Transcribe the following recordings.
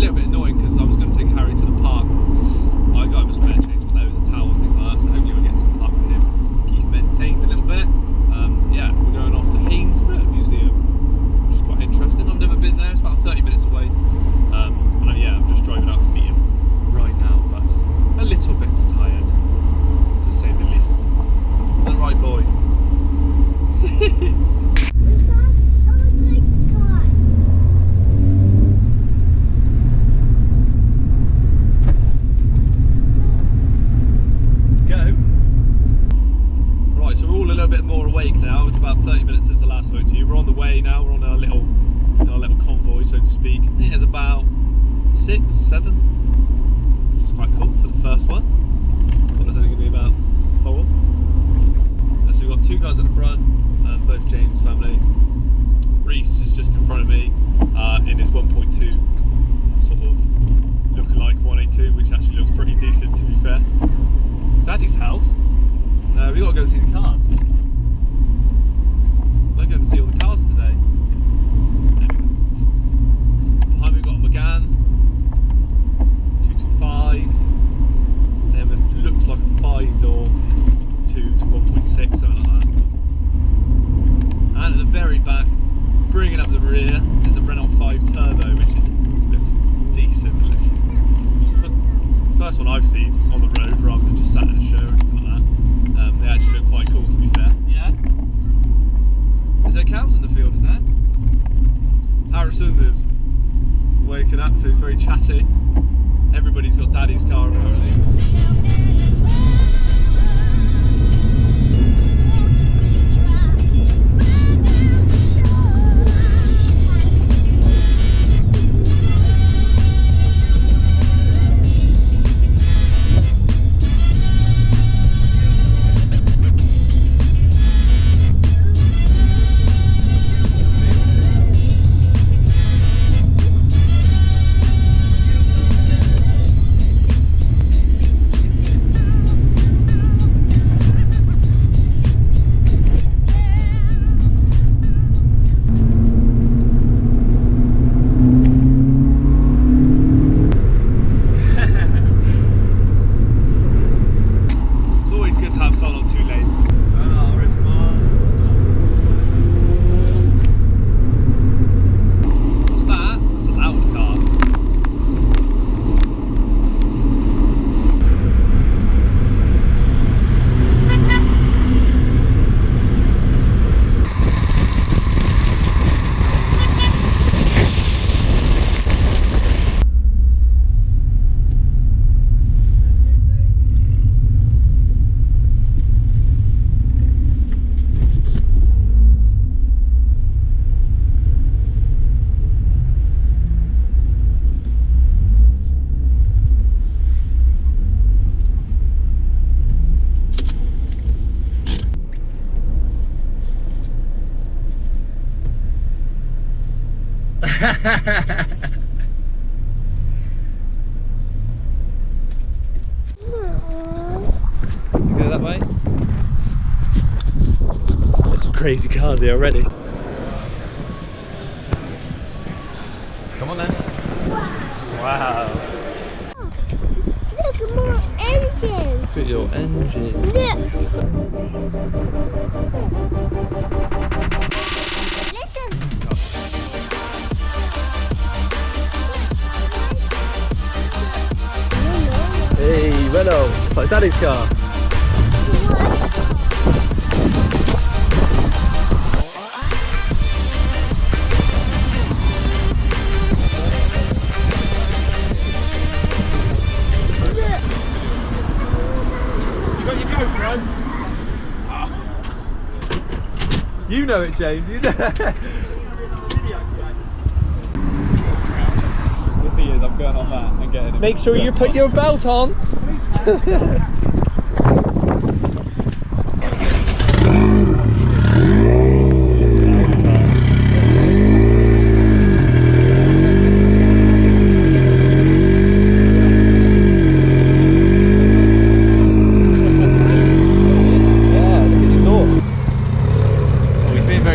little bit annoying because I was going to take Harry to the park. I got him a spare change of clothes, a towel and things like that, so hopefully we'll get to the park with him, keep him entertained a little bit. Yeah, we're going off to Haynes Motor Museum, which is quite interesting. I've never been there, it's about 30 minutes away. And yeah, I'm just driving out to meet him right now, but a little bit tired, to say the least. Isn't that right, boy? Now it's about 30 minutes since I last spoke to you. We're on the way now. We're on our little convoy, so to speak. I think it's about 6, 7, which is quite cool for the first one. I thought it was only going to be about 4. So we've got 2 cars at the front, both James' family. Reese is just in front of me in his 1.2 sort of look-alike 182, which actually looks pretty decent to be fair. Daddy's house. No, we've got to go see the cars. We're going to see all the cars today. Behind we've got a Megane 225. Then it looks like a 5-door 2 to 1.6, something like that. And at the very back, bringing up the rear, is a Renault 5 Turbo, which looks decent. It looks the first one I've seen on the road rather than just sat in a show or anything like that. They actually look quite cool to be fair. Yeah. Is there cows in the field, is there? Harrison is waking up, so he's very chatty. Everybody's got Daddy's car apparently. Go that way. There's some crazy cars here already. Come on then. Wow. Look, more engines. Look at your engine. Look. Hey, Renault, it's like Daddy's car. You got your GoPro? You know it, James, you know it. I'm going on that and getting it. Make sure you put your belt on.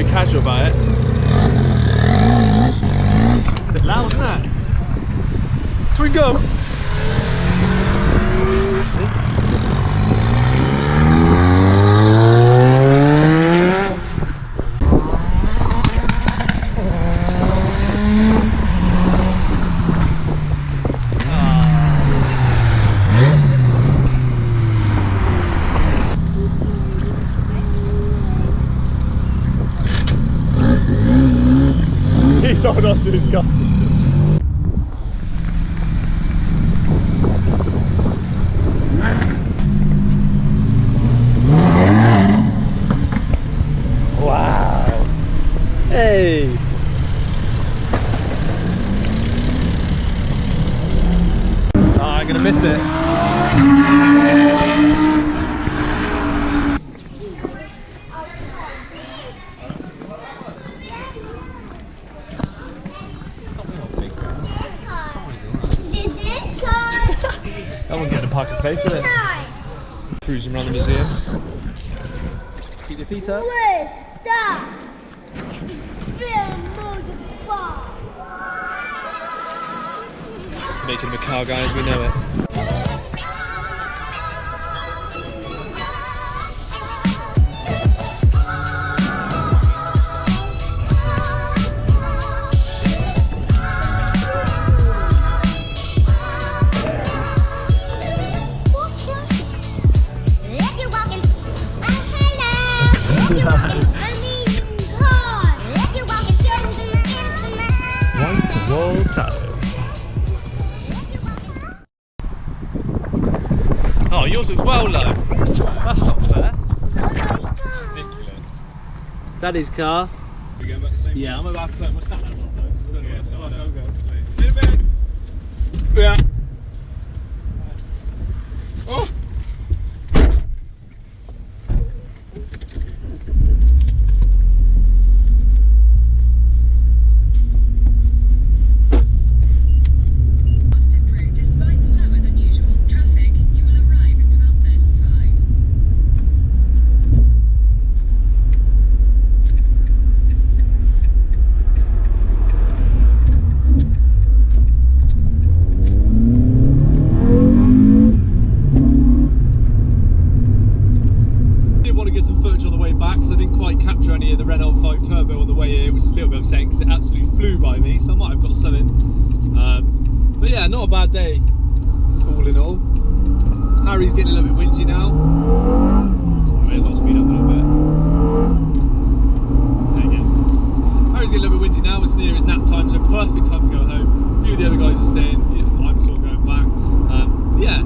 Casual about it. A bit loud, isn't it? He's holding on to his Gustus still. Wow! Hey! Oh, I'm gonna miss it. That won't get in a parking space, will it? Cruising around the museum. Keep your feet up. Stop. Making him a car guy as we know it. Wall tires. Oh, yours looks well low. That's not fair. Ridiculous. Daddy's car. We're going back the same Yeah, I'm about to put my sat nav on though. Yeah, so I'll go. See you in a bit. Yeah. Oh! Because it absolutely flew by me, so I might have got something. But yeah, not a bad day, all in all. Harry's getting a little bit whingy now. Sorry, I've got to speed up a little bit. There you go. Harry's getting a little bit whingy now. It's near his nap time, so perfect time to go home. A few of the other guys are staying, I'm still going back. Yeah,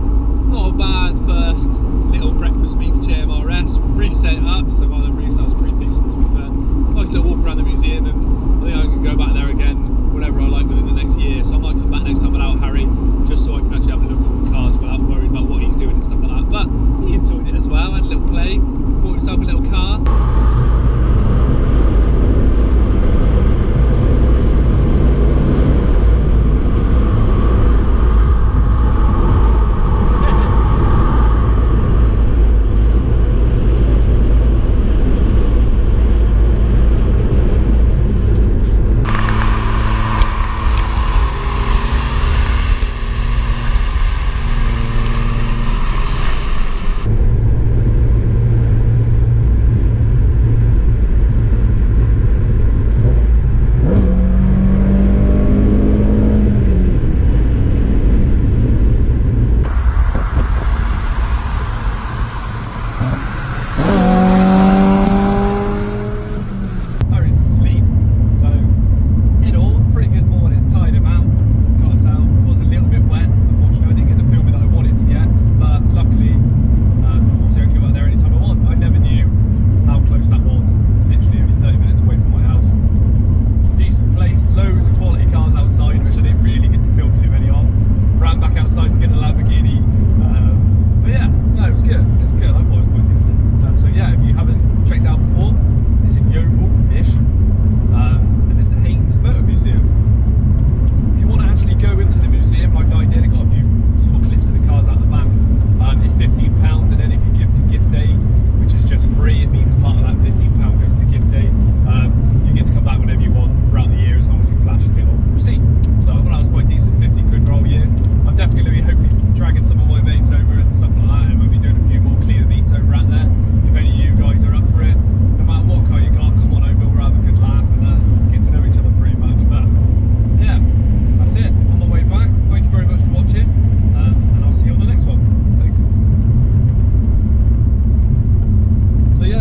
not a bad first little breakfast meet for JMRS. Reset it up, so by the reset was pretty decent to be fair. Nice little walk around the museum, and I think I can go back there again whenever I like within the next year. So I might come back next time without Harry, just so I can actually have a look at the cars without worrying about what he's doing and stuff like that. But he enjoyed it as well, had a little play, bought himself a little car.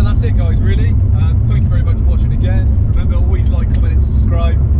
That's it guys, really. Thank you very much for watching again. Remember, always like, comment and subscribe.